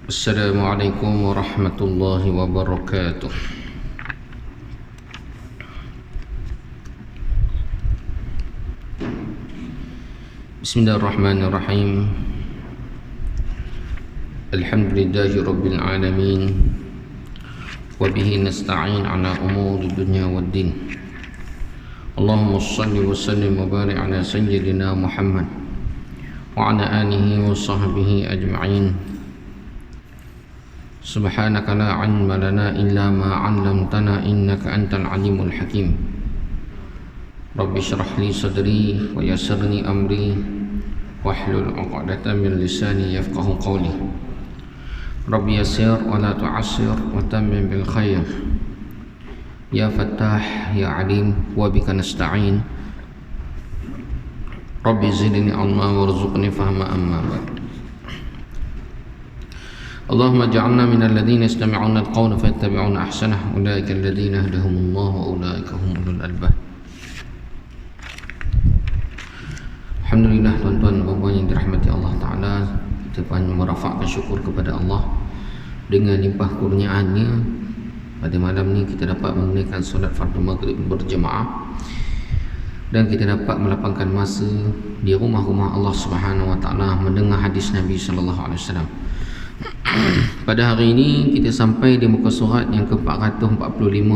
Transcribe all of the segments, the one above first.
Assalamualaikum warahmatullahi wabarakatuh. Bismillahirrahmanirrahim. Alhamdulillahi rabbil alamin. Wa bihi nasta'in ala umuri dunya waddin. Allahumma shalli wa sallim wa barik ala sayyidina Muhammad wa ala alihi wa sahbihi ajma'in. Subhanaka la ilma lana illa ma 'allamtana innaka antal alimul hakim. Rabbi shrah li sadri wa yassirni amri wahlul 'uqdatam min lisani yafqahu qawli. Rabbi yassir wa la tu'assir wa tammim bil khair. Ya Fattah ya Alim wa bika nasta'in. Rabbi zidni ilma warzuqni fahma amma ba'd. Allahumma ja'alna minal ladzina yastami'una al-qawla fayattabi'una ahsanah ulaika alladzina hadahumullah wa ulaika humul albab. Alhamdulillah, tuan-tuan dan puan yang dirahmati Allah Ta'ala, kita merafakkan syukur kepada Allah dengan limpah kurniaannya. Pada malam ni kita dapat menunaikan solat fardu maghrib berjemaah dan kita dapat melapangkan masa di rumah-rumah Allah Subhanahu Wa Ta'ala mendengar hadis Nabi sallallahu alaihi wasallam. Pada hari ini kita sampai di muka surat yang ke-445,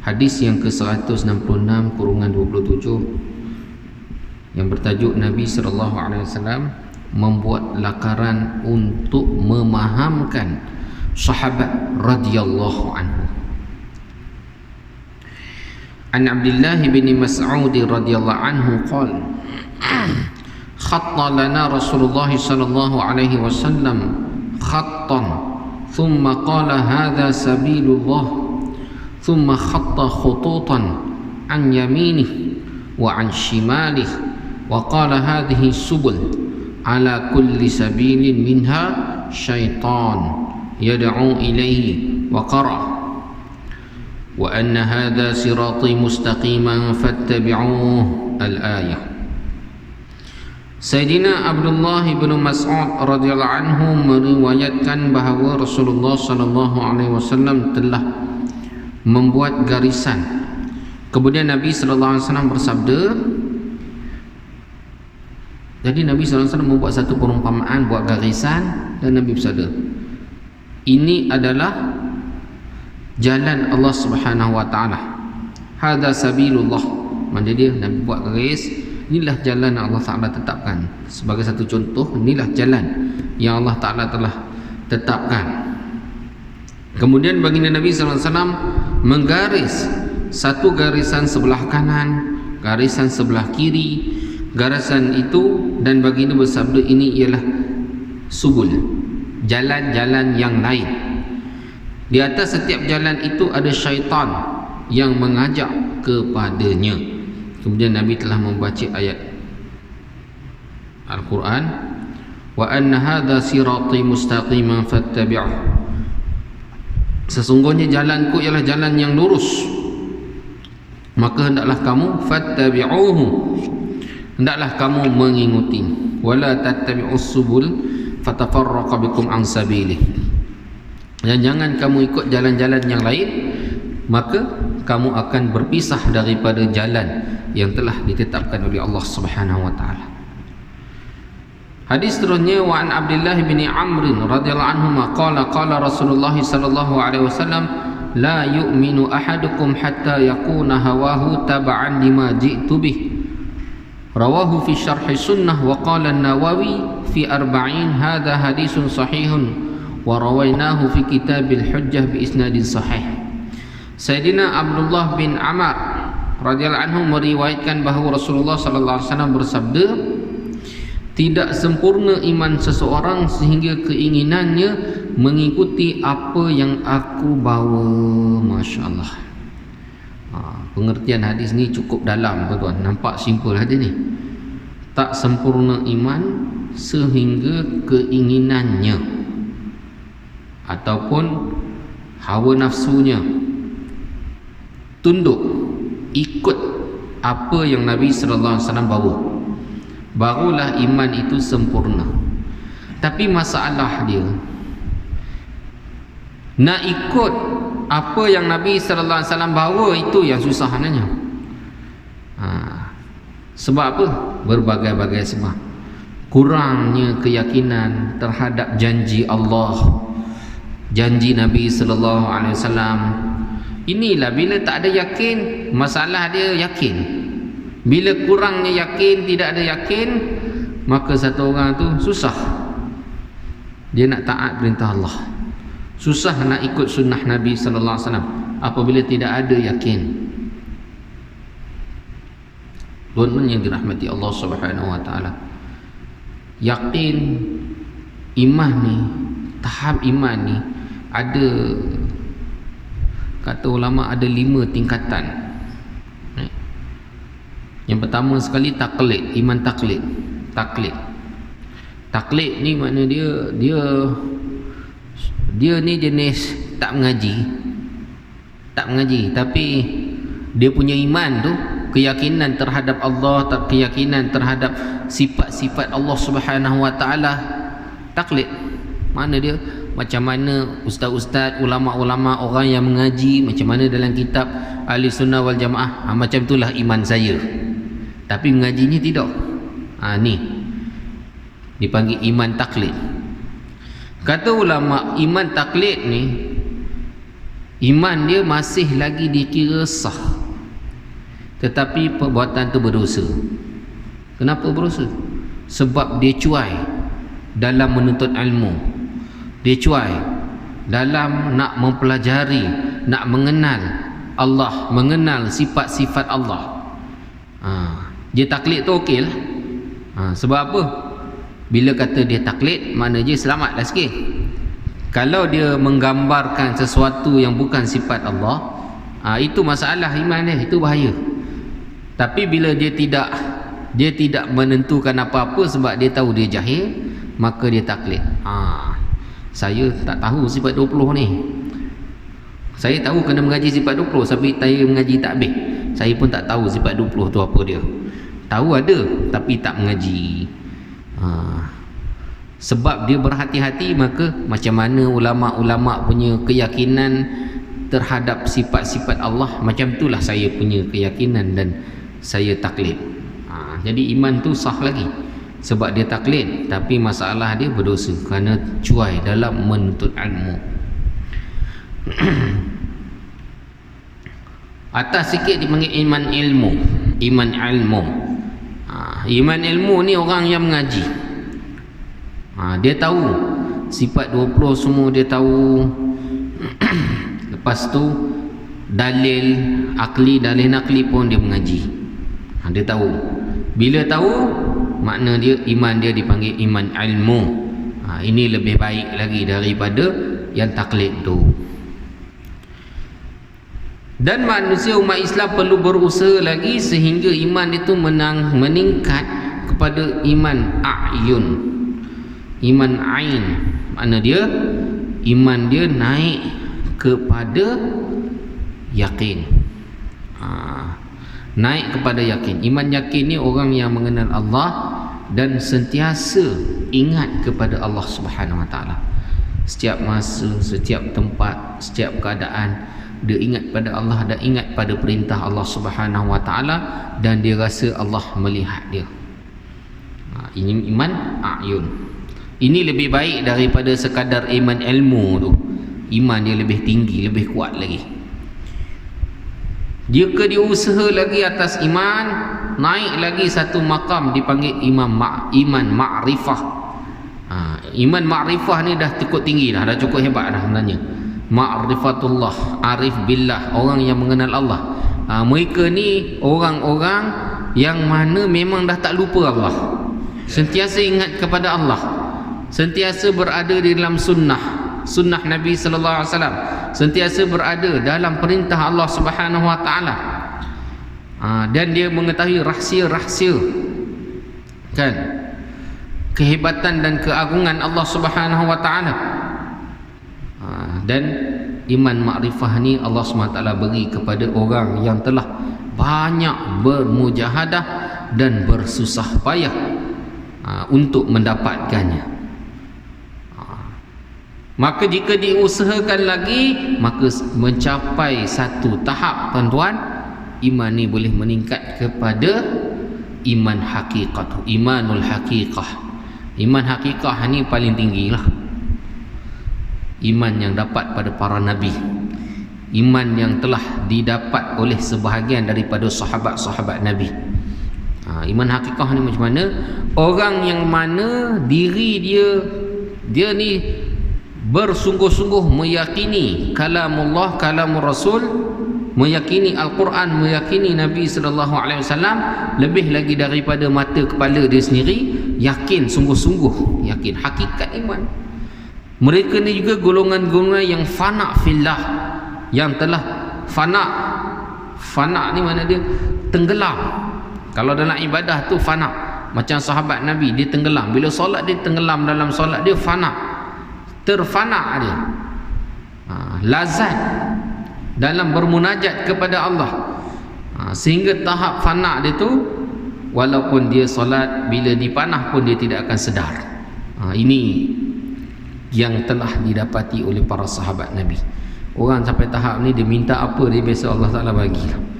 hadis yang ke-166/27 yang bertajuk Nabi sallallahu alaihi wasallam membuat lakaran untuk memahamkan sahabat radhiyallahu anhu. An Abdullah bin Mas'ud radhiyallahu anhu qala khatta lana Rasulullah sallallahu alaihi wasallam khattan thumma qala hadha sabilullah thumma khatta khututan an yaminih wa an shimalih wa qala hadhihi subul ala kulli sabilin minha syaitan yad'u ilayhi wa qara wa anna hadha sirati mustaqiman fattabi'uhu al-ayah. Sayyidina Abdullah bin Mas'ud radhiyallahu anhu meriwayatkan bahawa Rasulullah sallallahu alaihi wasallam telah membuat garisan. Kemudian Nabi sallallahu alaihi wasallam bersabda, jadi Nabi sallallahu alaihi wasallam membuat satu perumpamaan, buat garisan, dan Nabi bersabda, ini adalah jalan Allah Subhanahu wa taala. Hadza sabilullah. Maksudnya dia Nabi buat garis, inilah jalan yang Allah Ta'ala tetapkan. Sebagai satu contoh, inilah jalan yang Allah Ta'ala telah tetapkan. Kemudian baginda Nabi SAW menggaris satu garisan sebelah kanan, garisan sebelah kiri, garisan itu, dan baginda bersabda ini ialah subul, jalan-jalan yang lain. Di atas setiap jalan itu ada syaitan yang mengajak kepadanya. Kemudian Nabi telah membaca ayat Al-Quran, wa anna hadha sirati mustaqiman fattabi'uh. Sesungguhnya jalanku ialah jalan yang lurus, maka hendaklah kamu fattabi'uhu, hendaklah kamu mengikuti. Wala tattabi'us subul fatafarraqa bikum an sabilih. Dan jangan kamu ikut jalan-jalan yang lain, maka kamu akan berpisah daripada jalan yang telah ditetapkan oleh Allah Subhanahu wa taala. Hadis seterusnya, wa an Abdullah bin Amr radhiyallahu anhu qala qala Rasulullah sallallahu alaihi wasallam la yu'minu ahadukum hatta yakuna hawahu tab'an lima ji'tu bih. Rawahu fi syarh sunnah wa qala an-Nawawi fi 40 hadha hadisun sahihun wa rawainahu fi kitabil hujjah bi isnadin sahih. Sayyidina Abdullah bin Amr radhiyallahu anhu meriwayatkan bahawa Rasulullah sallallahu alaihi wasallam bersabda, tidak sempurna iman seseorang sehingga keinginannya mengikuti apa yang aku bawa. Masya-Allah. Pengertian hadis ni cukup dalam, tuan-tuan. Nampak simpul hadis ni. Tak sempurna iman sehingga keinginannya ataupun hawa nafsunya tunduk ikut apa yang Nabi sallallahu alaihi wasallam bawa, barulah iman itu sempurna. Tapi masalah dia, Nak ikut apa yang Nabi sallallahu alaihi wasallam bawa, itu yang susah sebenarnya. Sebab apa? Berbagai-bagai sebab. Kurangnya keyakinan terhadap janji Allah, janji Nabi sallallahu alaihi wasallam. Inilah bila tak ada yakin, masalah dia yakin. Bila kurangnya yakin, tidak ada yakin, maka satu orang tu susah dia nak taat perintah Allah, susah nak ikut sunnah Nabi sallallahu alaihi wasallam apabila tidak ada yakin. Tuan-tuan yang dirahmati Allah Subhanahu wa taala, yakin iman ni, tahap iman ni ada, kata ulama ada 5 tingkatan. Yang pertama sekali taklid, iman taklid. Taklid ni makna dia ni jenis tak mengaji tapi dia punya iman tu, keyakinan terhadap Allah, keyakinan terhadap sifat-sifat Allah Subhanahu wa taala. Taklid mana dia, macam mana ustaz-ustaz, ulama-ulama, orang yang mengaji, macam mana dalam kitab Ahli Sunnah wal Jamaah, macam itulah iman saya. Tapi mengajinya tidak. Ni dipanggil iman taklid. Kata ulama, iman taklid ni iman dia masih lagi dikira sah, tetapi perbuatan tu berdosa. Kenapa berdosa? Sebab dia cuai dalam menuntut ilmu, dia cuai dalam nak mempelajari, nak mengenal Allah, mengenal sifat-sifat Allah. Dia taklid tu okey lah. Sebab apa? Bila kata dia taklid, makna dia selamat lah sikit. Kalau dia menggambarkan sesuatu yang bukan sifat Allah, itu masalah iman dia, itu bahaya. Tapi bila dia tidak menentukan apa-apa sebab dia tahu dia jahil, maka dia taklid. Saya tak tahu sifat 20 ni. Saya tahu kena mengaji sifat 20, tapi saya mengaji tak habis. Saya pun tak tahu sifat 20 tu apa dia. Tahu ada tapi tak mengaji. Sebab dia berhati-hati, maka macam mana ulama-ulama punya keyakinan terhadap sifat-sifat Allah, macam itulah saya punya keyakinan dan saya taklid. Jadi iman tu sah lagi sebab dia taklid, tapi masalah dia berdosa kerana cuai dalam menuntut ilmu. Atas sikit dipanggil iman ilmu. Iman ilmu ni orang yang mengaji. Dia tahu sifat 20 semua dia tahu. Lepas tu dalil akli, dalil nakli pun dia mengaji. Dia tahu. Bila tahu, makna dia iman dia dipanggil iman ilmu. Ini lebih baik lagi daripada yang taklid tu. Dan manusia umat Islam perlu berusaha lagi sehingga iman itu meningkat kepada iman a'yun, iman ain. Makna dia iman dia naik kepada yakin. Naik kepada yakin. Iman yakin ni orang yang mengenal Allah dan sentiasa ingat kepada Allah Subhanahu wa taala. Setiap masa, setiap tempat, setiap keadaan dia ingat pada Allah dan ingat pada perintah Allah Subhanahu wa taala, dan dia rasa Allah melihat dia. Ini iman a'yun. Ini lebih baik daripada sekadar iman ilmu tu. Iman dia lebih tinggi, lebih kuat lagi. Jika dia usaha lagi atas iman, naik lagi satu makam dipanggil iman ma'rifah. Iman ma'rifah ni dah cukup tinggi dah cukup hebat dah sebenarnya. Ma'rifatullah, arif billah, orang yang mengenal Allah. Mereka ni orang-orang yang mana memang dah tak lupa Allah, sentiasa ingat kepada Allah, sentiasa berada di dalam sunnah Nabi sallallahu alaihi wasallam, sentiasa berada dalam perintah Allah Subhanahu wa taala. Dan dia mengetahui rahsia-rahsia kan, kehebatan dan keagungan Allah Subhanahu wa taala. Dan iman makrifah ni Allah SWT beri kepada orang yang telah banyak bermujahadah dan bersusah payah untuk mendapatkannya. Maka jika diusahakan lagi, maka mencapai satu tahap, tuan-tuan, iman ni boleh meningkat kepada iman hakikat, imanul hakikah. Iman hakikah ni paling tinggi lah. Iman yang dapat pada para nabi, iman yang telah didapat oleh sebahagian daripada sahabat-sahabat nabi. Iman hakikah ni macam mana? Orang yang mana diri dia ni bersungguh-sungguh meyakini kalamullah, kalamur rasul, meyakini Al-Quran, meyakini Nabi SAW, lebih lagi daripada mata kepala dia sendiri, yakin, sungguh-sungguh yakin, hakikat iman. Mereka ni juga golongan-golongan yang fana fillah, yang telah fana ni mana dia tenggelam. Kalau dalam ibadah tu fana, macam sahabat Nabi, dia tenggelam. Bila solat dia tenggelam dalam solat dia, fana, terfana dia, lazat dalam bermunajat kepada Allah, sehingga tahap fana dia tu, walaupun dia solat, bila dipanah pun dia tidak akan sedar. Ini yang telah didapati oleh para sahabat Nabi. Orang sampai tahap ni, dia minta apa, dia biasa Allah Ta'ala bagi.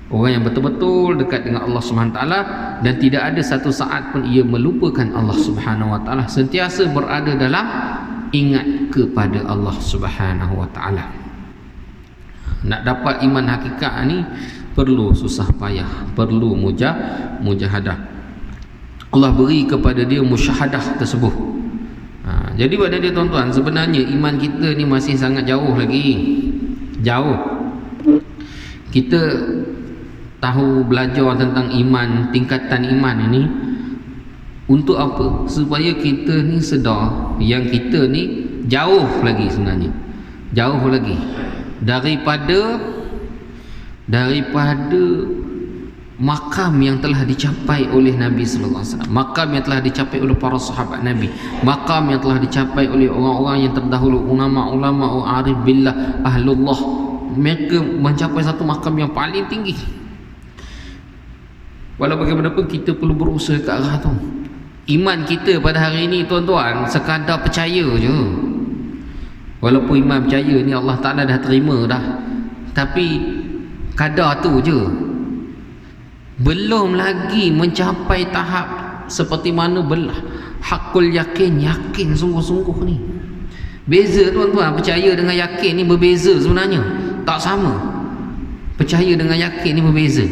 Orang yang betul-betul dekat dengan Allah Subhanahu Wa Taala, dan tidak ada satu saat pun ia melupakan Allah Subhanahu Wa Taala, sentiasa berada dalam ingat kepada Allah Subhanahu Wa Taala. Nak dapat iman hakikat ni perlu susah payah, perlu mujahadah. Allah beri kepada dia musyahadah tersebut. Jadi pada dia, tuan-tuan, sebenarnya iman kita ni masih sangat jauh lagi. Jauh. Kita tahu belajar tentang iman, tingkatan iman ini untuk apa? Supaya kita ni sedar yang kita ni jauh lagi, sebenarnya jauh lagi daripada makam yang telah dicapai oleh Nabi sallallahu alaihi wasallam, makam yang telah dicapai oleh para sahabat Nabi, makam yang telah dicapai oleh orang-orang yang terdahulu, ulama-ulama, arif billah, ahlullah. Mereka mencapai satu makam yang paling tinggi. Walau bagaimanapun kita perlu berusaha ke arah tu. Iman kita pada hari ini, tuan-tuan, sekadar percaya je. Walaupun iman percaya ni Allah Ta'ala dah terima dah, tapi kadar tu je, belum lagi mencapai tahap seperti mana hakul yakin, yakin sungguh-sungguh ni. Beza, tuan-tuan, percaya dengan yakin ni berbeza sebenarnya, tak sama. Percaya dengan yakin ni berbeza.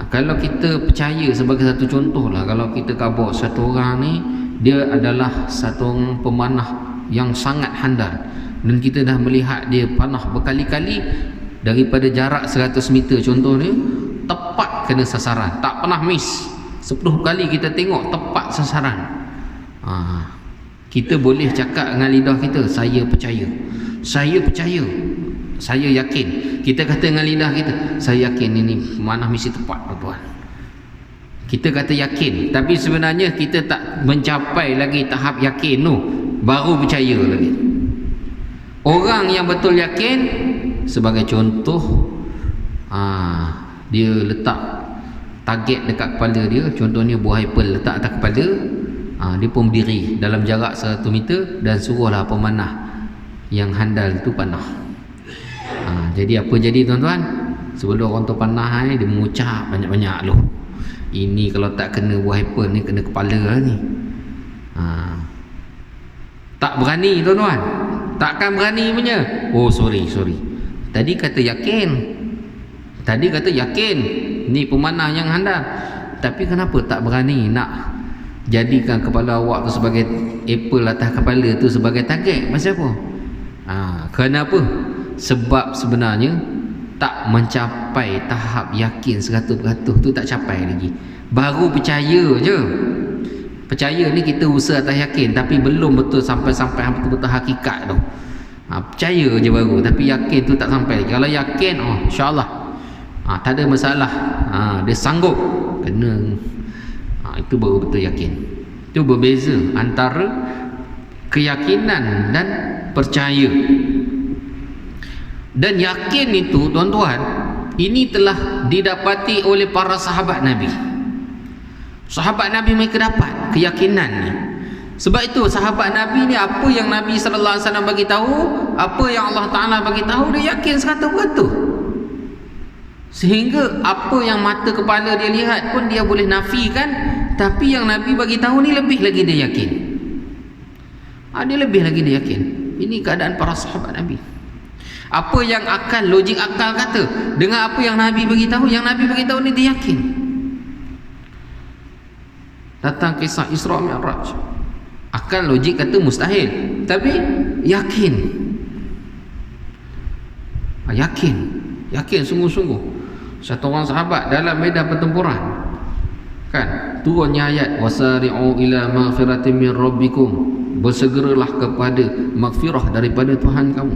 Kalau kita percaya, sebagai satu contoh lah, kalau kita khabar satu orang ni, dia adalah satu orang pemanah yang sangat handal, dan kita dah melihat dia panah berkali-kali daripada jarak 100 meter contohnya, tepat kena sasaran, tak pernah miss. 10 kali kita tengok tepat sasaran. Kita boleh cakap dengan lidah kita, saya percaya, saya percaya, saya yakin. Kita kata dengan lidah kita, saya yakin ini mana mesti tepat, tuan-tuan. Kita kata yakin, tapi sebenarnya kita tak mencapai lagi tahap yakin tu, baru percaya lagi. Orang yang betul yakin, sebagai contoh, dia letak target dekat kepala dia, contohnya buah apple letak atas kepala, dia pun berdiri dalam jarak 100 meter dan suruhlah pemanah yang handal tu panah. Jadi apa jadi, tuan-tuan? Sebelum orang tu panah dia mengucap banyak-banyak loh, ini kalau tak kena buah apple ni, kena kepala lah ni. Tak berani, tuan-tuan, takkan berani punya. Oh sorry, tadi kata yakin, ni pemanah yang handal, tapi kenapa tak berani nak jadikan kepala awak tu sebagai apple atas kepala tu sebagai target? Pasal apa? Kenapa? Sebab sebenarnya tak mencapai tahap yakin 100% tu, tak capai lagi, baru percaya je. Percaya ni kita usaha atas yakin, tapi belum betul sampai betul-betul hakikat tu. Percaya je baru, tapi yakin tu tak sampai lagi. Kalau yakin, insyaAllah tak ada masalah, dia sanggup kena, itu baru betul yakin. Itu berbeza antara keyakinan dan percaya. Dan yakin itu, tuan-tuan, ini telah didapati oleh para sahabat Nabi. Sahabat Nabi mereka dapat keyakinan ni. Sebab itu sahabat Nabi ni, apa yang Nabi sallallahu alaihi wasallam bagi tahu, apa yang Allah Taala bagi tahu, dia yakin 100%. Sehingga apa yang mata kepala dia lihat pun dia boleh nafikan, tapi yang Nabi bagi tahu ni lebih lagi dia yakin. Dia lebih lagi dia yakin. Ini keadaan para sahabat Nabi. Apa yang akal, logik akal kata dengan apa yang Nabi bagi tahu, yang Nabi bagi tahu ni dia yakin. Datang kisah Isra Mi'raj, akal logik kata mustahil, tapi yakin. Yakin sungguh-sungguh. Satu orang sahabat dalam medan pertempuran, kan, turunnya ayat wasari'u ila maghfiratin min rabbikum, bersegeralah kepada maghfirah daripada Tuhan kamu,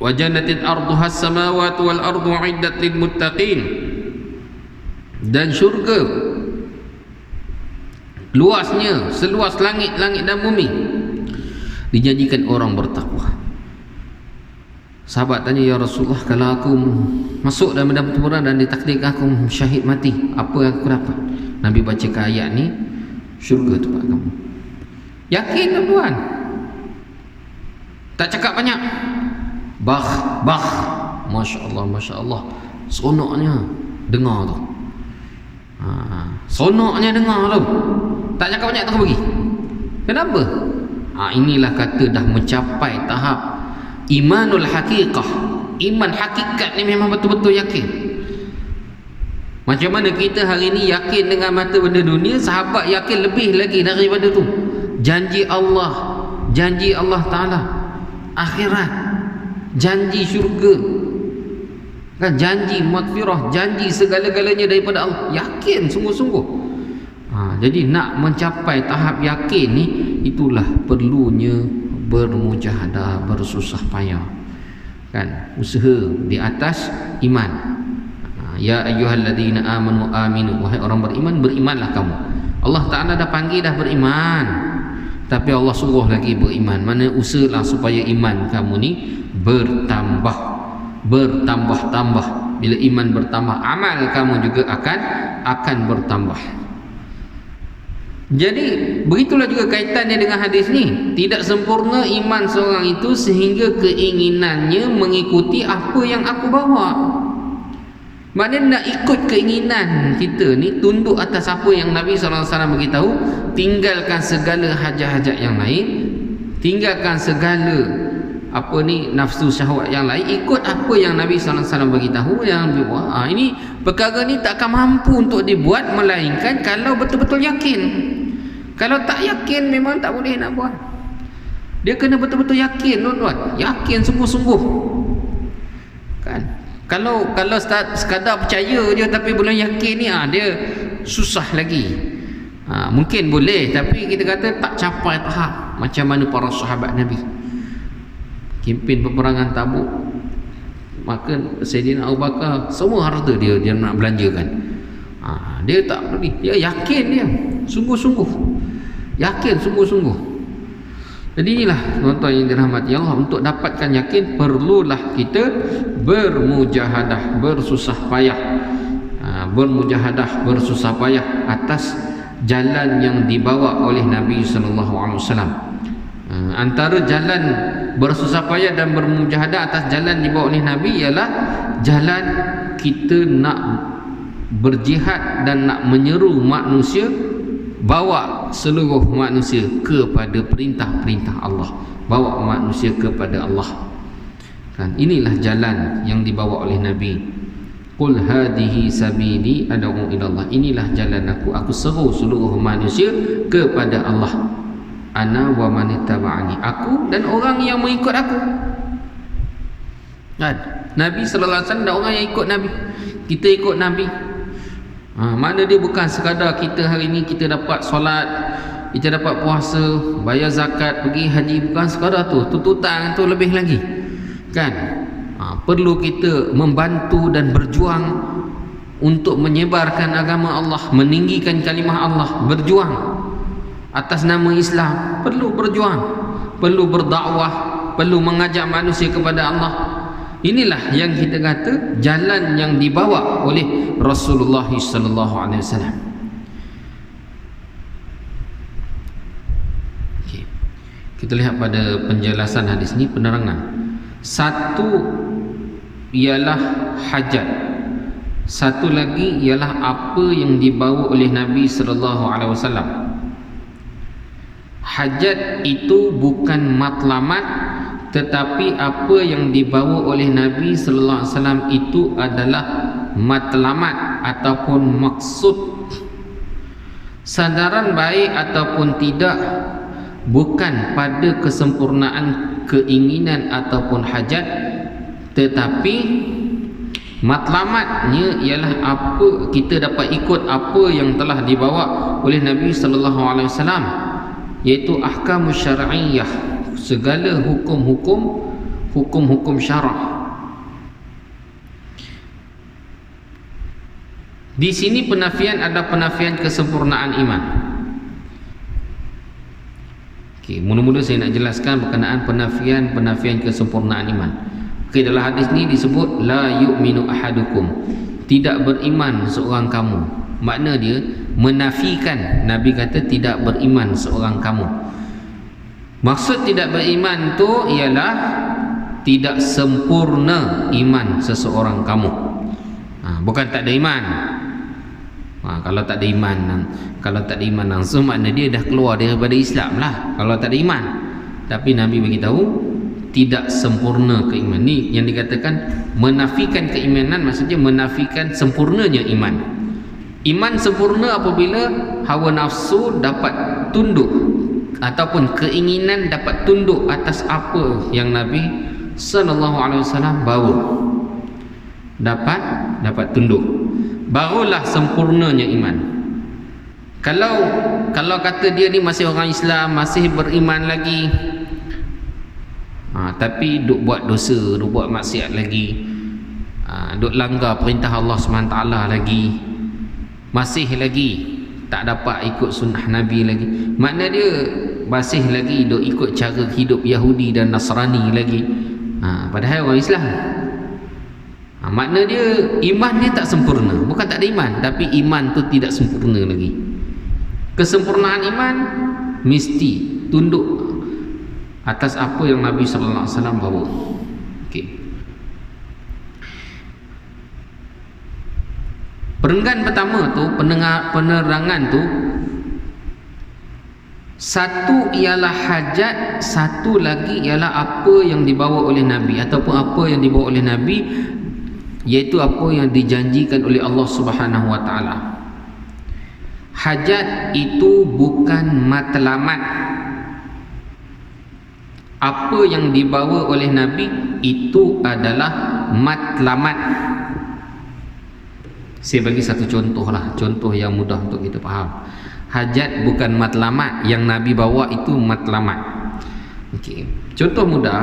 wa jannatin arduha as-samawati wal ardu 'iddat lil muttaqin, dan syurga luasnya seluas langit-langit dan bumi dijanjikan orang bertakwa. Sahabat tanya, ya Rasulullah, kalau aku masuk dalam medan pertempuran dan ditakdirkan aku syahid mati, apa yang aku dapat? Nabi bacakan ayat ni, syurga tempat kamu. Yakin tuan-tuan, tak cakap banyak. Bah, Masya Allah, seronoknya dengar tu. Seronoknya dengar tu, tak cakap banyak, tak pergi. Kenapa? Inilah kata dah mencapai tahap imanul haqiqah. Iman hakikat ni memang betul-betul yakin. Macam mana kita hari ni yakin dengan mata benda dunia, sahabat yakin lebih lagi daripada tu. Janji Allah Ta'ala, akhirat, janji syurga, kan, janji maghfirah, janji segala-galanya daripada Allah. Yakin sungguh-sungguh. Jadi nak mencapai tahap yakin ni, itulah perlunya bermujahadah, bersusah payah, kan, usaha di atas iman. Ya ayyuhalladzina amanu aminu, wahai orang beriman, berimanlah kamu. Allah Ta'ala dah panggil dah beriman, tapi Allah suruh lagi beriman. Mana usahalah supaya iman kamu ni bertambah. Bila iman bertambah, amal kamu juga akan bertambah. Jadi begitulah juga kaitannya dengan hadis ni. Tidak sempurna iman seorang itu sehingga keinginannya mengikuti apa yang aku bawa. Maknanya nak ikut keinginan kita ni, tunduk atas apa yang Nabi SAW beritahu, tinggalkan segala hajat-hajat yang lain, tinggalkan segala nafsu syahwat yang lain, ikut apa yang Nabi SAW beritahu, yang dibuat. Ini perkara ni tak akan mampu untuk dibuat melainkan kalau betul-betul yakin. Kalau tak yakin memang tak boleh nak buat. Dia kena betul-betul yakin, tuan-tuan. Yakin sungguh-sungguh, kan. Kalau sekadar percaya je tapi belum yakin ni, dia susah lagi. Mungkin boleh, tapi kita kata tak capai tahap macam mana para sahabat Nabi. Kempen peperangan Tabuk, maka Sayyidina Abu Bakar semua harta dia nak belanjakan. Dia tak peduli, dia yakin, dia sungguh-sungguh yakin sungguh-sungguh. Jadi inilah tuan-tuan yang dirahmati Allah, untuk dapatkan yakin perlulah kita bermujahadah, bersusah payah, bersusah payah atas jalan yang dibawa oleh Nabi SAW. Antara jalan bersusah payah dan bermujahadah atas jalan dibawa oleh Nabi ialah jalan kita nak berjihad dan nak menyeru manusia, bawa seluruh manusia kepada perintah-perintah Allah, bawa manusia kepada Allah, kan. Inilah jalan yang dibawa oleh Nabi. Qul hadhihi sabili ad'u ila Allah, inilah jalan aku seru seluruh manusia kepada Allah. Ana wa man ittaba'ani, aku dan orang yang mengikut aku, kan. Nabi sallallahu alaihi wasallam dan orang yang ikut Nabi. Kita ikut Nabi, mana dia bukan sekadar kita hari ni kita dapat solat, kita dapat puasa, bayar zakat, pergi haji, bukan sekadar tu. Tuntutan tu lebih lagi, kan. Perlu kita membantu dan berjuang untuk menyebarkan agama Allah, meninggikan kalimah Allah, berjuang atas nama Islam. Perlu berjuang, perlu berdakwah, perlu mengajak manusia kepada Allah. Inilah yang kita kata jalan yang dibawa oleh Rasulullah sallallahu alaihi wasallam. Kita lihat pada penjelasan hadis ini, penerangan. Satu ialah hajat, satu lagi ialah apa yang dibawa oleh Nabi sallallahu alaihi wasallam. Hajat itu bukan matlamat, tetapi apa yang dibawa oleh Nabi sallallahu alaihi wasallam itu adalah matlamat ataupun maksud. Sandaran baik ataupun tidak bukan pada kesempurnaan keinginan ataupun hajat, tetapi matlamatnya ialah apa kita dapat ikut apa yang telah dibawa oleh Nabi sallallahu alaihi wasallam, iaitu ahkamus syar'iyyah, segala hukum-hukum syarak. Di sini penafian ada penafian kesempurnaan iman. Okey, mula-mula saya nak jelaskan berkenaan penafian kesempurnaan iman. Okey, dalam hadis ni disebut la yu'minu ahadukum, tidak beriman seorang kamu. Makna dia menafikan. Nabi kata tidak beriman seorang kamu. Maksud tidak beriman tu ialah tidak sempurna iman seseorang kamu. Bukan tak ada iman. Kalau tak ada iman langsung, makna dia dah keluar daripada Islam lah, kalau tak ada iman. Tapi Nabi beritahu tidak sempurna keimanan. Ni yang dikatakan menafikan keimanan, maksudnya menafikan sempurnanya iman. Iman sempurna apabila hawa nafsu dapat tunduk, ataupun keinginan dapat tunduk atas apa yang Nabi sallallahu alaihi wasallam bawa, dapat tunduk, barulah sempurnanya iman. Kalau kata dia ni masih orang Islam, masih beriman lagi, tapi duk buat dosa, duk buat maksiat lagi, duk langgar perintah Allah SWT lagi, masih lagi tak dapat ikut sunnah Nabi lagi, makna dia masih lagi duk ikut cara hidup Yahudi dan Nasrani lagi, padahal orang Islam. Makna dia iman dia tak sempurna. Bukan tak ada iman, tapi iman tu tidak sempurna lagi. Kesempurnaan iman mesti tunduk atas apa yang Nabi sallallahu alaihi wasallam bawa. Okey. Perenggan pertama tu, penerangan tu, satu ialah hajat, satu lagi ialah apa yang dibawa oleh Nabi, ataupun apa yang dibawa oleh Nabi, iaitu apa yang dijanjikan oleh Allah Subhanahu wa taala. Hajat itu bukan matlamat. Apa yang dibawa oleh Nabi itu adalah matlamat. Saya bagi satu contoh lah, contoh yang mudah untuk kita faham. Hajat bukan matlamat, yang Nabi bawa itu matlamat. Okey, contoh mudah.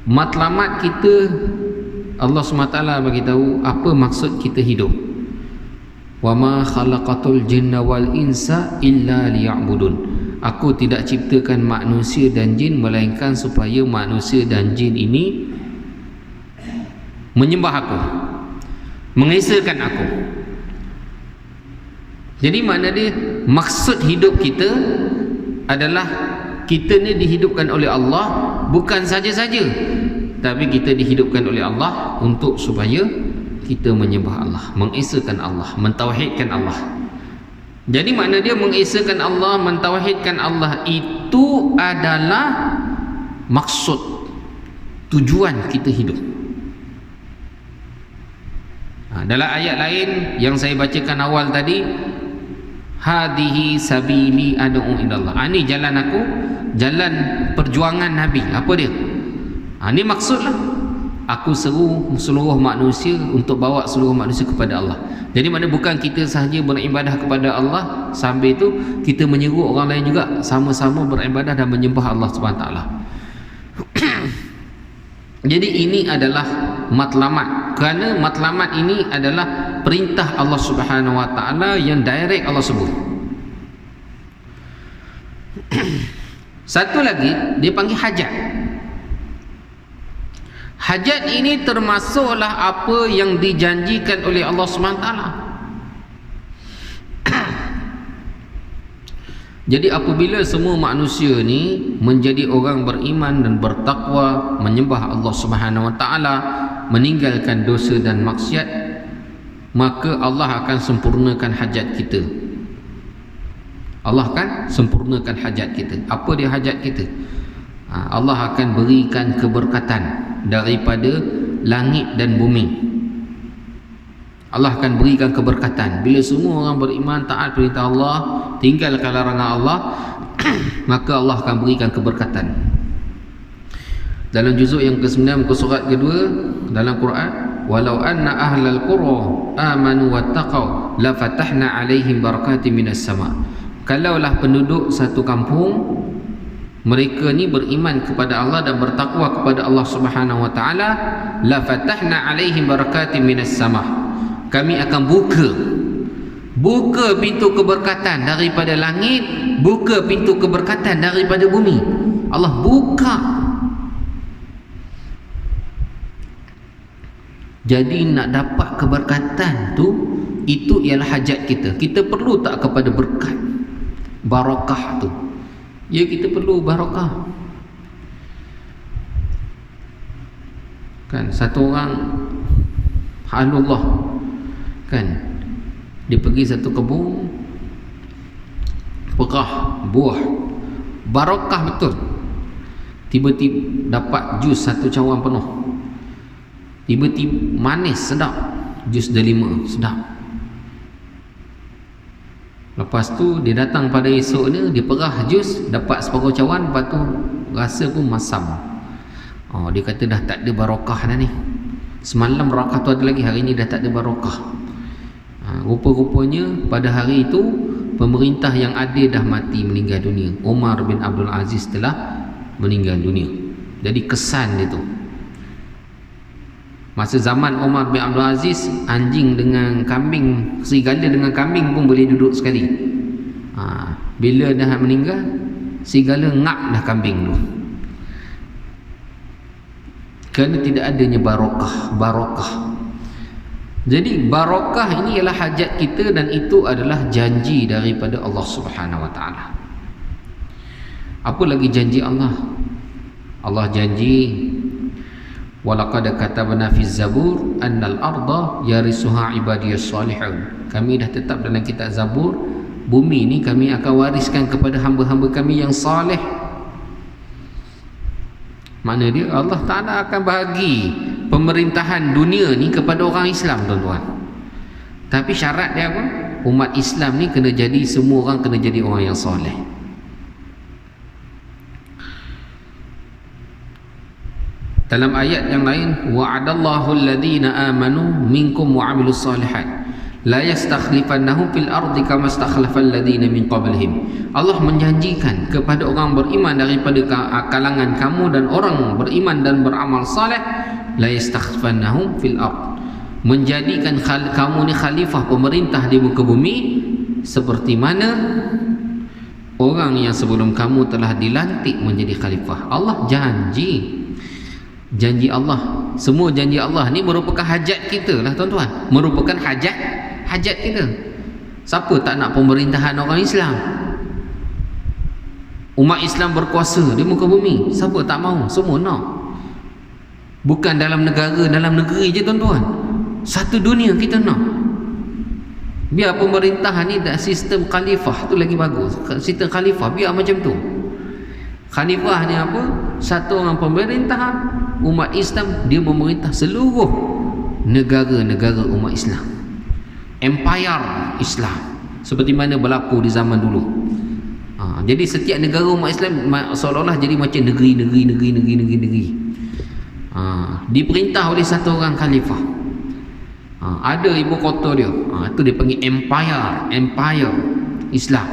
Matlamat kita, Allah SWT beritahu apa maksud kita hidup. Wa ma khalaqatul jinna wal insa illa liya'budun. Aku tidak ciptakan manusia dan jin melainkan supaya manusia dan jin ini menyembah aku, mengesakan aku. Jadi makna dia, maksud hidup kita adalah kita ni dihidupkan oleh Allah bukan saja-saja, tapi kita dihidupkan oleh Allah untuk supaya kita menyembah Allah, mengesakan Allah, mentauhidkan Allah. Jadi makna dia mengesakan Allah, mentauhidkan Allah itu adalah maksud, tujuan kita hidup. Dalam ayat lain yang saya bacakan awal tadi, hadihi sabili ad'u ilallah. Ini jalan aku, jalan perjuangan Nabi. Apa dia? Ini maksudlah, aku seru seluruh manusia untuk bawa seluruh manusia kepada Allah. Jadi mana bukan kita sahaja beribadah kepada Allah, sambil itu kita menyeru orang lain juga sama-sama beribadah dan menyembah Allah SWT. Jadi ini adalah matlamat, kerana matlamat ini adalah perintah Allah Subhanahu Wa Taala yang direct Allah sebut. Satu lagi dia panggil hajat. Hajat ini termasuklah apa yang dijanjikan oleh Allah SWT. Jadi apabila semua manusia ni menjadi orang beriman dan bertakwa, menyembah Allah Subhanahu wa taala, meninggalkan dosa dan maksiat, maka Allah akan sempurnakan hajat kita. Allah akan sempurnakan hajat kita. Apa dia hajat kita? Allah akan berikan keberkatan daripada langit dan bumi. Allah akan berikan keberkatan. Bila semua orang beriman, taat perintah Allah, tinggalkan larangan Allah, maka Allah akan berikan keberkatan. Dalam juzuk yang ke-9 muka surat kedua dalam Quran, walau anna ahlal qura amanu wattaqau la fatahna alaihim barakatin minas sama. Kalaulah penduduk satu kampung mereka ni beriman kepada Allah dan bertakwa kepada Allah Subhanahu wa taala, la fatahna alaihim barakatin minas sama. Kami akan buka pintu keberkatan daripada langit, buka pintu keberkatan daripada bumi. Allah buka. Jadi nak dapat keberkatan tu, itu ialah hajat kita. Kita perlu tak kepada berkat, barakah tu? Ya, kita perlu barakah. Kan satu orang halullah, kan, dia pergi satu kebun, perah buah barakah betul, tiba-tiba dapat jus satu cawan penuh, tiba-tiba manis sedap, jus delima sedap. Lepas tu dia datang pada esoknya, dia perah jus, dapat separuh cawan, lepas tu rasa pun masam. Dia kata dah tak ada barakah dah ni. Semalam barakah tu ada lagi, hari ni dah tak ada barakah. Rupa-rupanya pada hari itu pemerintah yang adil dah mati, meninggal dunia. Umar bin Abdul Aziz telah meninggal dunia. Jadi kesan dia tu, masa zaman Umar bin Abdul Aziz, anjing dengan kambing, serigala dengan kambing pun boleh duduk sekali. Bila dah meninggal, serigala ngap dah kambing tu, kerana tidak adanya barakah. Jadi barakah ini ialah hajat kita, dan itu adalah janji daripada Allah Subhanahu wa taala. Apa lagi janji Allah? Allah janji, walaqad katabna fiz zabur annal arda yarisuha ibadiyas salihun. Kami dah tetap dalam kitab Zabur, bumi ni kami akan wariskan kepada hamba-hamba kami yang saleh. Makna dia Allah Ta'ala akan bahagi pemerintahan dunia ni kepada orang Islam, tuan-tuan. Tapi syarat dia apa? Umat Islam ni kena jadi, semua orang kena jadi orang yang soleh. Dalam ayat yang lain, wa'adallahu alladhina amanu minkum wa 'amilus solihat la yastakhlifannahum fil ardi kama stakhlafal ladina min qablihim. Allah menjanjikan kepada orang beriman daripada kalangan kamu dan orang beriman dan beramal saleh, la yastakhlifannahum fil ard, menjadikan kamu ni khalifah, pemerintah di muka bumi, seperti mana orang yang sebelum kamu telah dilantik menjadi khalifah. Allah janji Allah, semua janji Allah ni merupakan hajat kita lah, tuan-tuan, merupakan hajat kita. Siapa tak nak pemerintahan orang Islam? Umat Islam berkuasa di muka bumi, siapa tak mahu? Semua nak. Bukan dalam negara, dalam negeri je, tuan-tuan, satu dunia kita nak. Biar pemerintahan ni dah sistem khalifah tu lagi bagus. Sistem khalifah biar macam tu. Khalifah ni apa? Satu orang pemerintah umat Islam, dia memerintah seluruh negara-negara umat Islam, empire Islam, seperti mana berlaku di zaman dulu. Jadi setiap negara umat Islam seolah-olah jadi macam negeri. Diperintah oleh satu orang khalifah. Ada ibu kota dia, itu dia panggil empire Islam.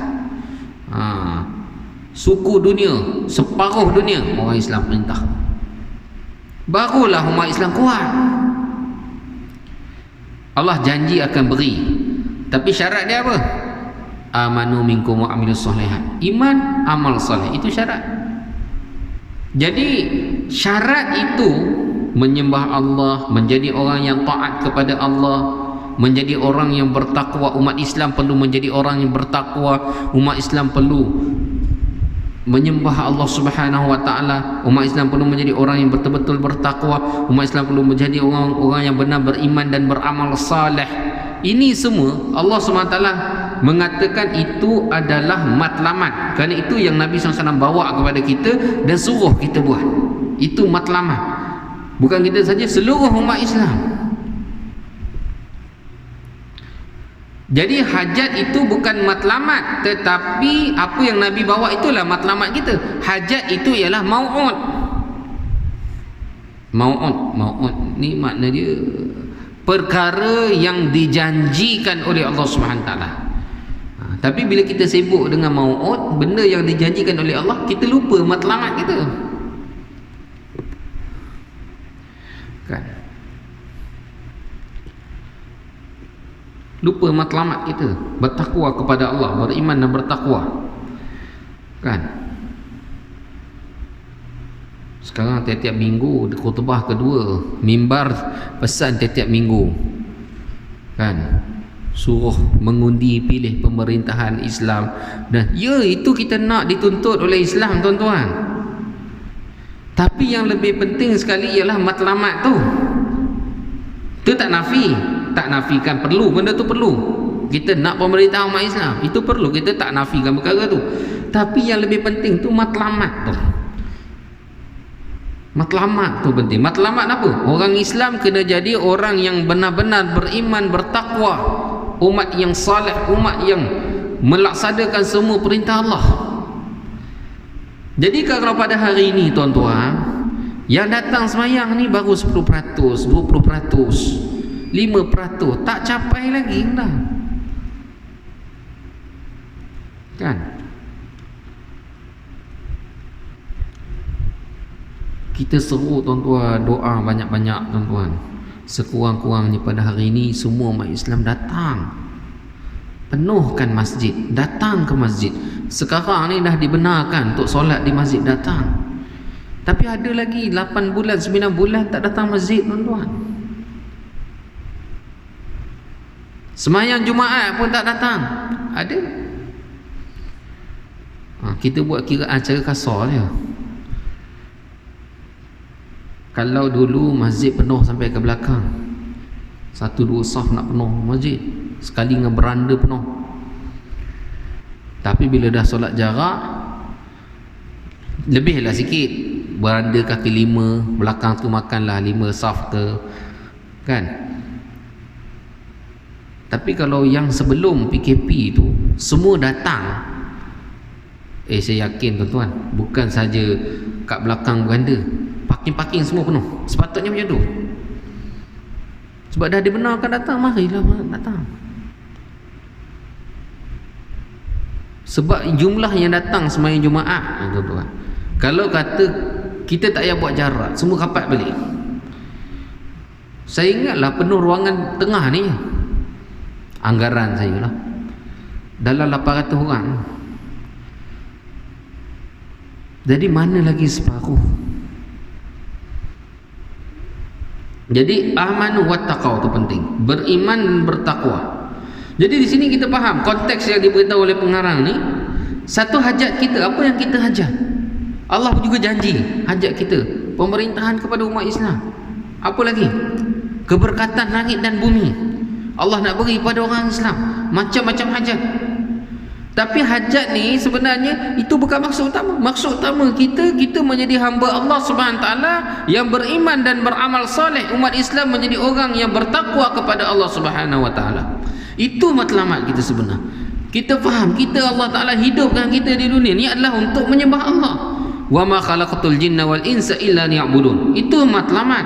Suku dunia, separuh dunia orang Islam perintah, barulah umat Islam kuat. Allah janji akan beri, tapi syarat dia apa? Amanu minkum wa amilus solihat. Iman, amal soleh, itu syarat. Jadi syarat itu menyembah Allah, menjadi orang yang taat kepada Allah, menjadi orang yang bertakwa. Umat Islam perlu menjadi orang yang bertakwa. Umat Islam perlu menyembah Allah Subhanahu wa taala. Umat Islam perlu menjadi orang yang betul-betul bertakwa. Umat Islam perlu menjadi orang-orang yang benar beriman dan beramal saleh. Ini semua Allah SWT mengatakan itu adalah matlamat. Kerana itu yang Nabi SAW bawa kepada kita dan suruh kita buat. Itu matlamat. Bukan kita saja, seluruh umat Islam. Jadi hajat itu bukan matlamat, tetapi apa yang Nabi bawa itulah matlamat kita. Hajat itu ialah mau'ud. Mau'ud ni makna dia perkara yang dijanjikan oleh Allah Subhanahu taala. Tapi bila kita sibuk dengan mau'ud, benda yang dijanjikan oleh Allah, kita lupa matlamat kita. Kan? Lupa matlamat kita, bertakwa kepada Allah, beriman dan bertakwa. Kan? Sekarang tiap-tiap minggu khutbah kedua, mimbar pesan tiap-tiap minggu. Kan? Suruh mengundi pilih pemerintahan Islam. Dan ya, itu kita nak dituntut oleh Islam, tuan-tuan. Tapi yang lebih penting sekali ialah matlamat tu. Itu tak nafikan perlu, benda tu perlu. Kita nak pemerintah umat Islam, itu perlu, kita tak nafikan perkara tu. Tapi yang lebih penting tu matlamat tu. Matlamat tu penting. Matlamat apa? Orang Islam kena jadi orang yang benar-benar beriman, bertakwa, umat yang saleh, umat yang melaksanakan semua perintah Allah. Jadi kalau pada hari ini, tuan-tuan, yang datang semayang ni baru 10%, 20%, 5%, tak capai lagi dah. Kan? Kita seru, tuan-tuan, doa banyak-banyak, tuan-tuan. Sekurang-kurangnya pada hari ini semua umat Islam datang, penuhkan masjid, datang ke masjid. Sekarang ni dah dibenarkan untuk solat di masjid, datang. Tapi ada lagi 8 bulan, 9 bulan tak datang masjid, tuan-tuan. Semayang Jumaat pun tak datang. Ada. Kita buat kiraan cara kasar je. Kalau dulu masjid penuh sampai ke belakang, 1-2 saf nak penuh masjid, sekali dengan beranda penuh. Tapi bila dah solat jarak, lebihlah sikit, beranda kaki 5, belakang tu makanlah 5 saf ke, kan. Tapi kalau yang sebelum PKP tu semua datang, saya yakin, tuan-tuan, bukan saja kat belakang beranda, parking semua penuh. Sepatutnya macam tu. Sebab dah dibenarkan datang, marilah datang. Sebab jumlah yang datang semayang Jumaat, tuan-tuan, kalau kata kita tak payah buat jarak, semua rapat balik. Saya ingatlah penuh ruangan tengah ni, anggaran saya lah, dalam 800 orang. Jadi mana lagi separuh? Jadi amanu wattaqau tu penting, beriman dan bertakwa. Jadi di sini kita faham konteks yang diberitahu oleh pengarang ni. Satu, hajat kita, apa yang kita hajat. Allah juga janji hajat kita pemerintahan kepada umat Islam. Apa lagi? Keberkatan langit dan bumi Allah nak beri pada orang Islam, macam-macam hajat. Tapi hajat ni sebenarnya itu bukan maksud utama. Maksud utama kita menjadi hamba Allah Subhanahu taala yang beriman dan beramal soleh. Umat Islam menjadi orang yang bertakwa kepada Allah Subhanahu wa taala. Itu matlamat kita sebenar. Kita faham, kita Allah Taala hidupkan kita di dunia ni adalah untuk menyembah Allah. Wa ma khalaqatul jinna wal insa illa liya'budun. Itu matlamat.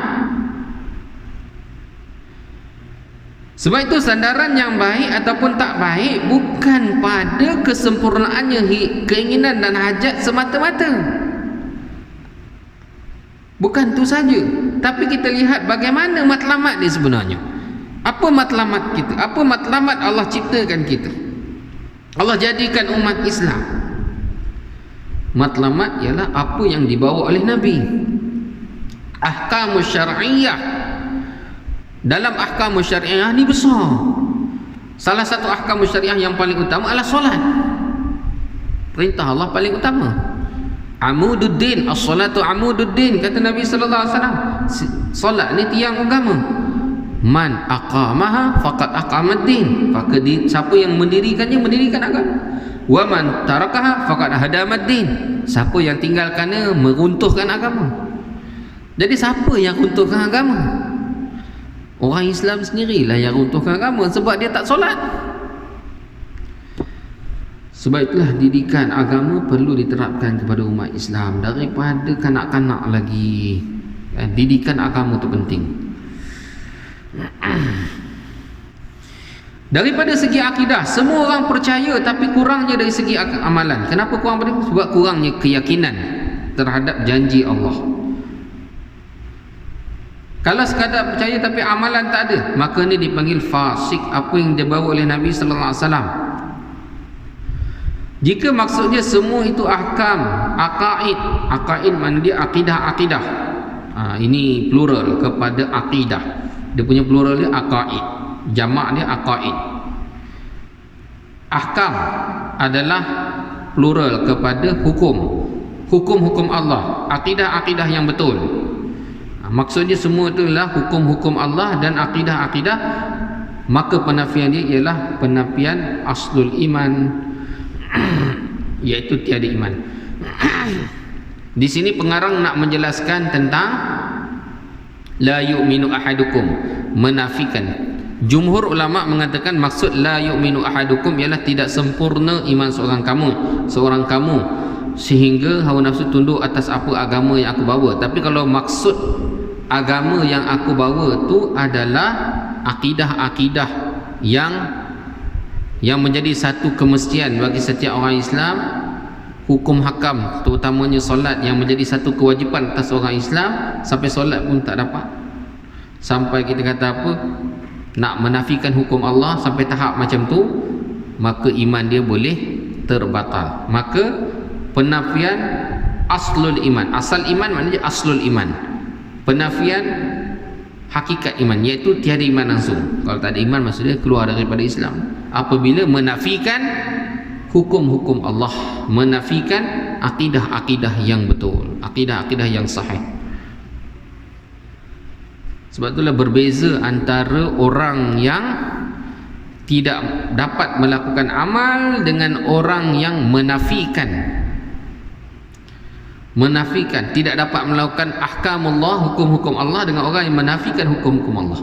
Sebab itu sandaran yang baik ataupun tak baik bukan pada kesempurnaannya keinginan dan hajat semata-mata. Bukan itu saja, tapi kita lihat bagaimana matlamat dia sebenarnya. Apa matlamat kita? Apa matlamat Allah ciptakan kita? Allah jadikan umat Islam. Matlamat ialah apa yang dibawa oleh Nabi. Ahkamus syar'iyyah dalam ahkam syariah ni besar. Salah satu ahkam syariah yang paling utama adalah solat. Perintah Allah paling utama. Amududdin, as-salatu amududdin, kata Nabi sallallahu alaihi wasallam. Solat ni tiang agama. Man aqamaha faqad aqamaddin. Maka siapa yang mendirikannya mendirikan agama. Wa man tarakaha faqad hadamaddin. Siapa yang tinggalkannya meruntuhkan agama. Jadi siapa yang runtuhkan agama? Orang Islam sendirilah yang runtuhkan agama sebab dia tak solat. Sebab itulah didikan agama perlu diterapkan kepada umat Islam daripada kanak-kanak lagi. Didikan agama itu penting. Daripada segi akidah, semua orang percaya tapi kurangnya dari segi amalan. Kenapa kurang? Sebab kurangnya keyakinan terhadap janji Allah. Kalau sekadar percaya tapi amalan tak ada, maka ni dipanggil fasik, apa yang dibawa oleh Nabi sallallahu alaihi wasallam. Jika maksudnya semua itu ahkam, aqaid makna dia akidah. Ini plural kepada akidah. Dia punya plural dia aqaid, jamak dia aqaid. Ahkam adalah plural kepada hukum Allah, akidah yang betul. Maksudnya semua itu adalah hukum-hukum Allah dan akidah. Maka penafian dia ialah penafian aslul iman, iaitu tiada iman. Di sini pengarang nak menjelaskan tentang la yu'minu ahadukum, menafikan. Jumhur ulama mengatakan maksud la yu'minu ahadukum ialah tidak sempurna iman seorang kamu sehingga hawa nafsu tunduk atas apa agama yang aku bawa. Tapi kalau maksud agama yang aku bawa tu adalah akidah yang menjadi satu kemestian bagi setiap orang Islam, hukum hakam terutamanya solat yang menjadi satu kewajipan atas orang Islam. Sampai solat pun tak dapat, sampai kita kata apa, nak menafikan hukum Allah sampai tahap macam tu, maka iman dia boleh terbatal. Maka penafian aslul iman, asal iman maknanya aslul iman, penafian hakikat iman, iaitu tiada iman langsung. Kalau tak ada iman maksudnya keluar daripada Islam. Apabila menafikan hukum-hukum Allah, menafikan akidah yang betul, akidah yang sahih. Sebab itulah berbeza antara orang yang tidak dapat melakukan amal dengan orang yang menafikan, tidak dapat melakukan ahkamullah, hukum-hukum Allah, dengan orang yang menafikan hukum-hukum Allah.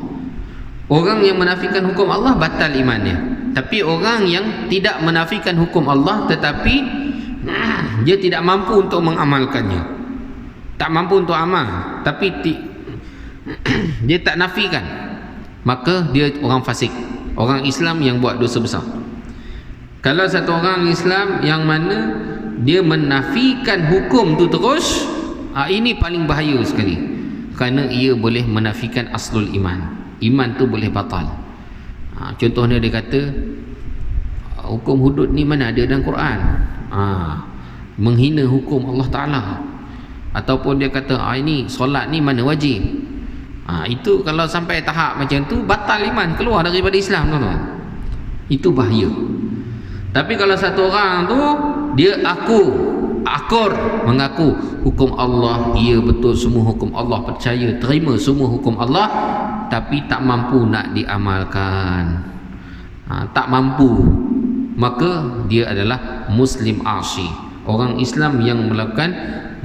Orang yang menafikan hukum Allah batal imannya. Tapi orang yang tidak menafikan hukum Allah tetapi dia tidak mampu untuk mengamalkannya, tak mampu untuk amal, tapi dia tak nafikan, maka dia orang fasik, orang Islam yang buat dosa besar. Kalau satu orang Islam yang mana dia menafikan hukum tu terus, ini paling bahaya sekali, kerana ia boleh menafikan aslul iman. Iman tu boleh batal. Contohnya dia kata hukum hudud ni mana ada dalam Quran, menghina hukum Allah Ta'ala. Ataupun dia kata ini solat ni mana wajib. Itu kalau sampai tahap macam tu, batal iman, keluar daripada Islam, tuan-tuan. Itu bahaya. Tapi kalau satu orang tu dia mengaku hukum Allah, ia betul semua hukum Allah, percaya terima semua hukum Allah, tapi tak mampu nak diamalkan, tak mampu, maka dia adalah muslim asi, orang Islam yang melakukan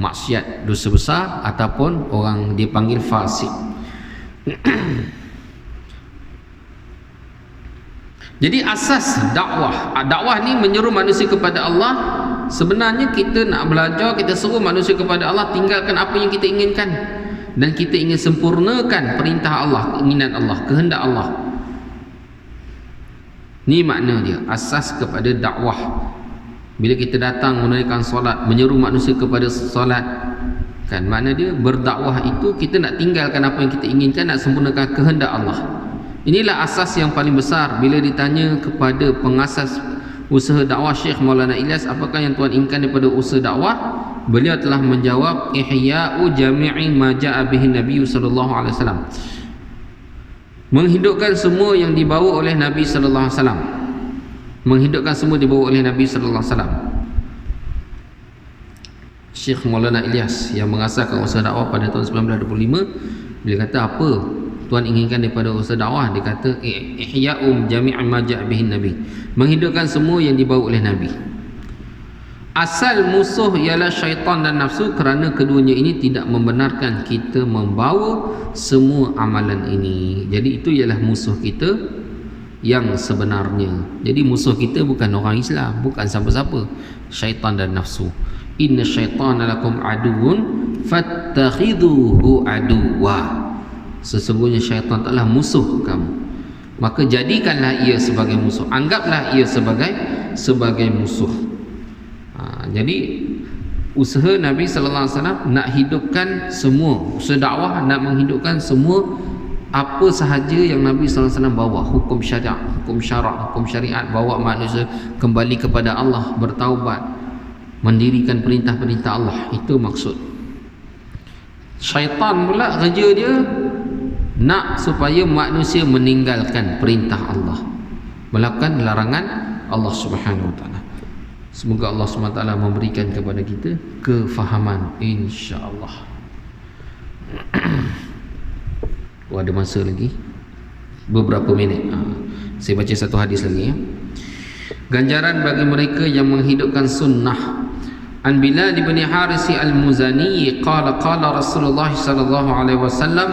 maksiat, dosa besar, ataupun orang dipanggil fasik. Jadi asas dakwah ni menyeru manusia kepada Allah. Sebenarnya kita nak belajar, kita seru manusia kepada Allah, tinggalkan apa yang kita inginkan, dan kita ingin sempurnakan perintah Allah, keinginan Allah, kehendak Allah. Ni makna dia, asas kepada dakwah. Bila kita datang menunaikan solat, menyeru manusia kepada solat, kan makna dia berdakwah itu kita nak tinggalkan apa yang kita inginkan, nak sempurnakan kehendak Allah. Inilah asas yang paling besar. Bila ditanya kepada pengasas usaha dakwah Syekh Maulana Ilyas, apakah yang tuan inginkan daripada usaha dakwah, beliau telah menjawab, ihya'u jami'i ma ja'a bihi Nabi sallallahu alaihi wasallam, menghidupkan semua yang dibawa oleh Nabi sallallahu alaihi wasallam. Menghidupkan semua dibawa oleh Nabi sallallahu alaihi wasallam. Syekh Maulana Ilyas yang mengasaskan usaha dakwah pada tahun 1925, dia kata apa Tuhan inginkan daripada usaha dakwah? Dia kata ihya'um jami'a ma ja'a bihin nabi, menghidupkan semua yang dibawa oleh Nabi. Asal musuh ialah syaitan dan nafsu, kerana keduanya ini tidak membenarkan kita membawa semua amalan ini. Jadi itu ialah musuh kita yang sebenarnya. Jadi musuh kita bukan orang Islam, bukan siapa-siapa, syaitan dan nafsu. Inna syaitana lakum aduun fattakhidhuhu aduwa. Sesungguhnya syaitan adalah musuh kamu, maka jadikanlah ia sebagai musuh, anggaplah ia sebagai musuh. Jadi usaha Nabi sallallahu alaihi wasallam nak hidupkan semua, usaha dakwah nak menghidupkan semua apa sahaja yang Nabi sallallahu alaihi wasallam bawa, hukum syariat, hukum syariat, bawa manusia kembali kepada Allah, bertaubat, mendirikan perintah-perintah Allah. Itu maksud. Syaitan pula kerja dia nak supaya manusia meninggalkan perintah Allah, melakukan larangan Allah Subhanahu wa taala. Semoga Allah SWT memberikan kepada kita kefahaman, insya-Allah. Ada masa lagi beberapa minit. Saya baca satu hadis lagi ya. Ganjaran bagi mereka yang menghidupkan sunnah. An Bilal bin Harisi al-Muzani qala Rasulullah sallallahu alaihi wasallam,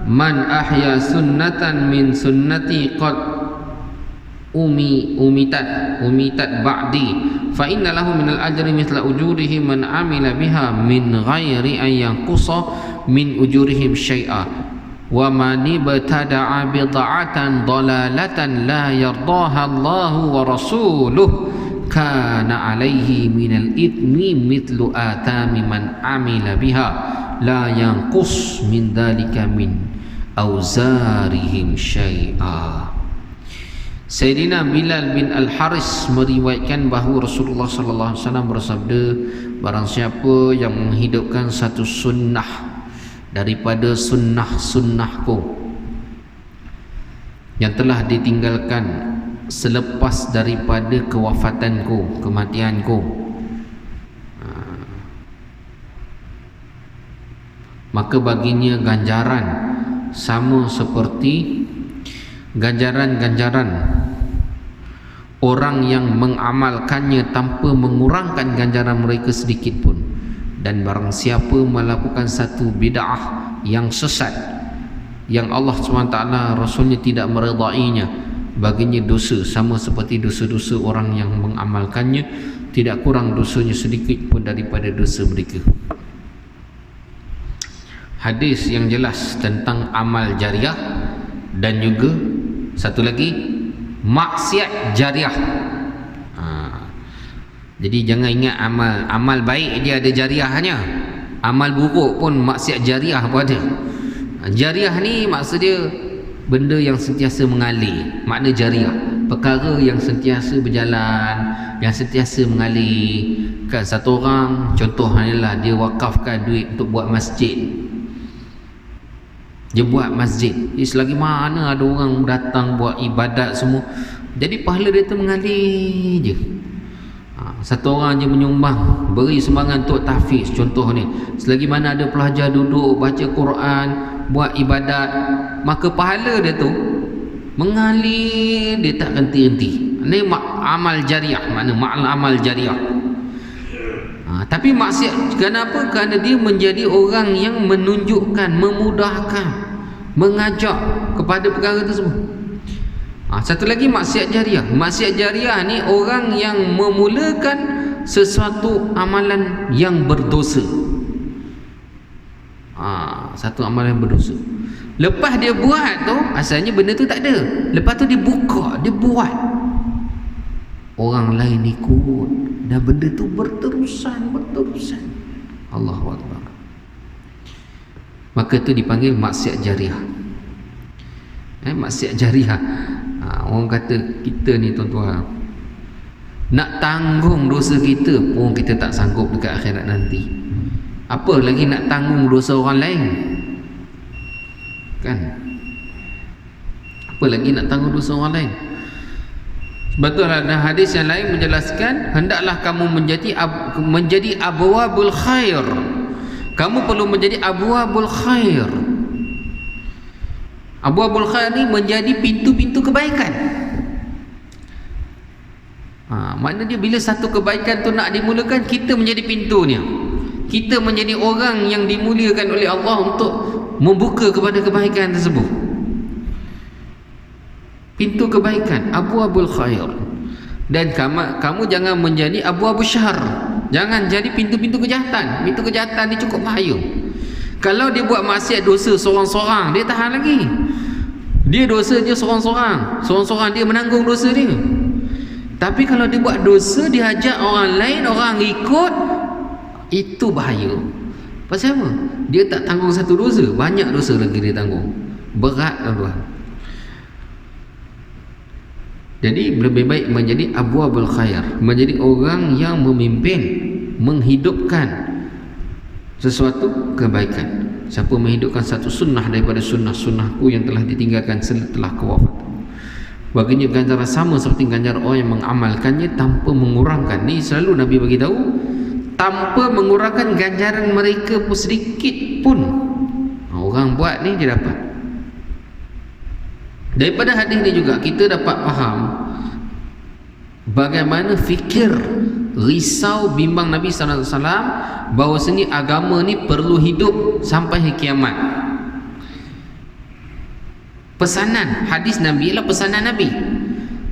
man ahya sunnatan min sunnati qad umitat ba'di fa inna lahu min al-ajri mithla ujurihi man amila biha min ghairi an yanqusa min ujurihim syai'a wa man ibtada'a bid'atan dalalatan la yardaha Allahu wa rasuluhu kana alaihi min al-ithmi mithlu atami man amila biha la yanqus min dhalika min auzarihim syai'a. Sayyidina Bilal bin Al-Haris meriwayatkan bahawa Rasulullah sallallahu alaihi wasallam bersabda, barang siapa yang menghidupkan satu sunnah daripada sunnah-sunnahku yang telah ditinggalkan selepas daripada kewafatanku, kematianku, maka baginya ganjaran sama seperti ganjaran-ganjaran orang yang mengamalkannya tanpa mengurangkan ganjaran mereka sedikit pun. Dan barang siapa melakukan satu bid'ah yang sesat, yang Allah SWT Rasulnya tidak meredainya, baginya dosa sama seperti dosa-dosa orang yang mengamalkannya, tidak kurang dosanya sedikit pun daripada dosa mereka. Hadis yang jelas tentang amal jariah, dan juga satu lagi maksiat jariah. Jadi jangan ingat amal baik dia ada jariahnya, amal buruk pun maksiat jariah pun ada. Jariah ni maksud dia benda yang sentiasa mengalir, makna jariah, perkara yang sentiasa berjalan, yang sentiasa mengalir. Kan satu orang contohnya lah, dia wakafkan duit untuk buat masjid, dia buat masjid, selagi mana ada orang datang buat ibadat semua, jadi pahala dia tu mengalir je. Satu orang je menyumbang, beri sumbangan untuk tahfiz contoh ni, selagi mana ada pelajar duduk baca Quran, buat ibadat, maka pahala dia tu mengalir, dia tak henti-henti. Ni amal jariah, makna amal jariah. Tapi maksiat kenapa? Kerana dia menjadi orang yang menunjukkan, memudahkan, mengajak kepada perkara tersebut. Satu lagi maksiat jariah. Maksiat jariah ni orang yang memulakan sesuatu amalan yang berdosa. Satu amalan yang berdosa, lepas dia buat tu, asalnya benda tu tak ada, lepas tu dia buka, dia buat, orang lain ikut, dan benda tu berterusan. Allahu Akbar. Maka itu dipanggil maksiat jariah. Maksiat jariah. Orang kata kita ni tuan-tuan, nak tanggung dosa kita pun kita tak sanggup dekat akhirat nanti, apa lagi nak tanggung dosa orang lain, kan? apa lagi nak tanggung dosa orang lain. Sebab tu ada hadis yang lain menjelaskan, hendaklah kamu menjadi abwabul khair. Kamu perlu menjadi abwabul khair. Abwabul khair ni menjadi pintu-pintu kebaikan. Maknanya bila satu kebaikan tu nak dimulakan, kita menjadi pintunya. Kita menjadi orang yang dimuliakan oleh Allah untuk membuka kepada kebaikan tersebut. Pintu kebaikan, abwabul khair. Dan kamu jangan menjadi abwabul syarr. Jangan jadi pintu-pintu kejahatan. Pintu kejahatan ni cukup bahaya. Kalau dia buat maksiat dosa seorang-seorang, dia tahan lagi. Dia dosa dia seorang-seorang. Seorang-seorang dia menanggung dosa dia. Tapi kalau dia buat dosa, dia ajak orang lain, orang ikut, itu bahaya. Pasal apa? Dia tak tanggung satu dosa, banyak dosa lagi dia tanggung. Berat tuan-tuan. Jadi lebih baik menjadi abwabul khair, menjadi orang yang memimpin, menghidupkan sesuatu kebaikan. Siapa menghidupkan satu sunnah daripada sunnah-sunnahku yang telah ditinggalkan setelah kewafatan, baginya ganjaran sama seperti ganjaran orang yang mengamalkannya tanpa mengurangkan. Ni selalu Nabi bagi tahu, tanpa mengurangkan ganjaran mereka pun sedikit pun. Orang buat ni dia dapat. Daripada hadis ni juga kita dapat faham bagaimana fikir risau bimbang Nabi sallallahu alaihi wasallam bahawasanya agama ni perlu hidup sampai hari kiamat. Pesanan hadis Nabi ialah pesanan Nabi.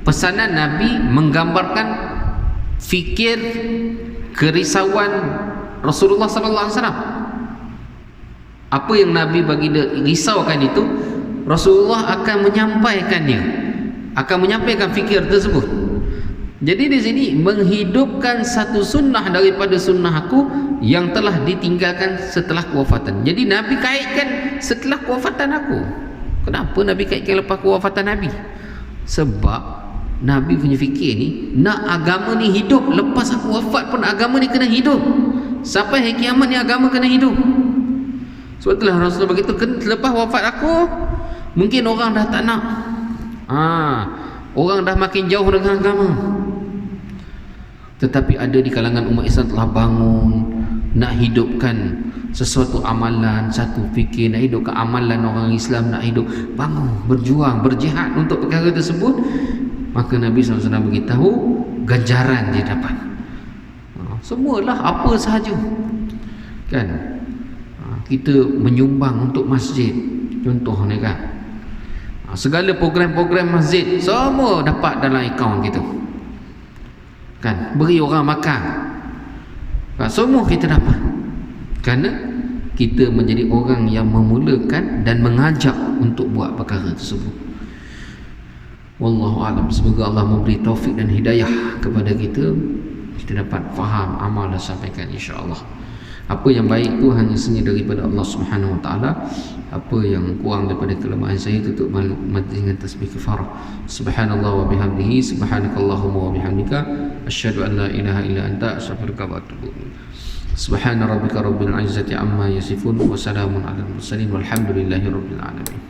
Pesanan Nabi menggambarkan fikir kerisauan Rasulullah sallallahu alaihi wasallam. Apa yang Nabi bagi dia risaukan itu, Rasulullah akan menyampaikannya, akan menyampaikan fikir tersebut. Jadi di sini menghidupkan satu sunnah daripada sunnah aku yang telah ditinggalkan setelah kewafatan. Jadi Nabi kaitkan setelah kewafatan aku. Kenapa Nabi kaitkan lepas kewafatan Nabi? Sebab Nabi punya fikir ni, nak agama ni hidup, lepas aku wafat pun agama ni kena hidup. Sampai hari kiamat ni agama kena hidup. Sebab itulah Rasulullah begitu, lepas wafat aku mungkin orang dah tak nak, orang dah makin jauh dengan agama. Tetapi ada di kalangan umat Islam telah bangun nak hidupkan sesuatu amalan, satu fikir, nak hidupkan amalan orang Islam, nak hidup, bangun, berjuang, berjihad untuk perkara tersebut. Maka Nabi SAW beritahu ganjaran dia dapat. Semualah apa sahaja, kan? Kita menyumbang untuk masjid, contoh ni kan, segala program-program masjid semua dapat dalam akaun kita, kan? Beri orang makan, semua kita dapat, kerana kita menjadi orang yang memulakan dan mengajak untuk buat perkara tersebut. Wallahu a'lam. Semoga Allah memberi taufik dan hidayah kepada kita, kita dapat faham, amal dan sampaikan insya-Allah. Apa yang baik itu hanya seni daripada Allah Subhanahu Wa Taala. Apa yang kurang daripada kelemahan saya tutup dengan tasbih kafarah. Subhanallah wa bihamdihi, subhanakallahumma wa bihamdika, asyhadu an la ilaha illa anta, astaghfiruka wa atubu ilaik. Subhana rabbika rabbil izzati amma yasifun wa salamun alal mursalin walhamdulillahi rabbil alamin.